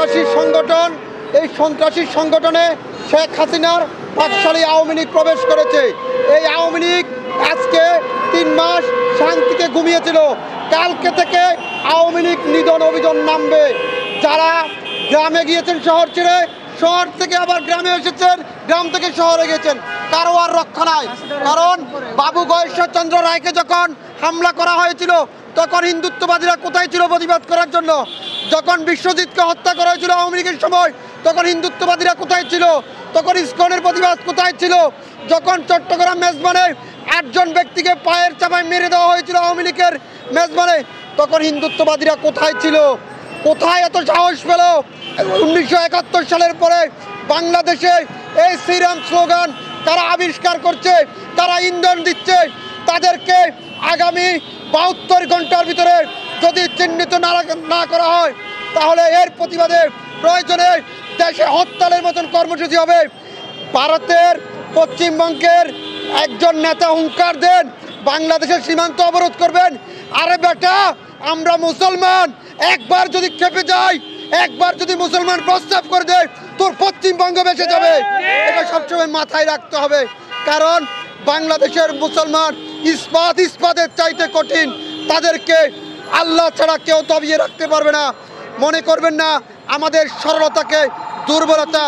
সন্ত্রাসী সংগঠন, এই সন্ত্রাসী সংগঠনে শেখ হাসিনার পাকশালী আওয়ামী লীগ প্রবেশ করেছে। এই আওয়ামী লীগ আজকে 3 মাস শান্তিতে ঘুমিয়েছিল। কালকে থেকে আওয়ামী লীগ নিধন অভিযান নামবে। যারা গ্রামে গিয়েছেন শহর ছেড়ে, শহর থেকে আবার গ্রামে এসেছেন, গ্রাম থেকে শহরে গেছেন, কারো আর রক্ষা নাই। কারণ বাবু গয়েশ্বরচন্দ্র রায়কে যখন হামলা করা হয়েছিল তখন হিন্দুত্ববাদীরা কোথায় ছিল প্রতিবাদ করার জন্য? যখন বিশ্বজিৎকে হত্যা করা হয়েছিল আওয়ামী লীগের সময় তখন হিন্দুত্ববাদীরা কোথায় ছিল? তখন ইসকনের প্রতিবাদ কোথায় ছিল? যখন চট্টগ্রাম মেজবানে 8 জন ব্যক্তিকে পায়ের চাপায় মেরে দেওয়া হয়েছিল আওয়ামী লীগের মেজবানে তখন হিন্দুত্ববাদীরা কোথায় ছিল? কোথায় এত সাহস পেল? 1971 সালের পরে বাংলাদেশে এই শ্রীরাম স্লোগান তারা আবিষ্কার করছে, তারা ইন্ধন দিচ্ছে। তাদেরকে আগামী 72 ঘন্টার ভিতরে যদি চিহ্নিত না করা হয় তাহলে এর প্রতিবাদে প্রয়োজনে দেশে হরতালের মতন কর্মসূচি হবে। ভারতের পশ্চিমবঙ্গের একজন নেতা হুঙ্কার দেন বাংলাদেশের সীমান্ত অবরোধ করবেন। আরে বেটা, আমরা মুসলমান, একবার যদি খেপে যাই, একবার যদি মুসলমান প্রস্তাব করে দেয় তোর পশ্চিমবঙ্গ বেঁচে যাবে। এটা সবসময় মাথায় রাখতে হবে। কারণ বাংলাদেশের মুসলমান ইস্পাতের চাইতে কঠিন। তাদেরকে আল্লাহ ছাড়া কেউ দবিয়ে রাখতে পারবে না। মনে করবেন না আমাদের সরলতাকে দুর্বলতা।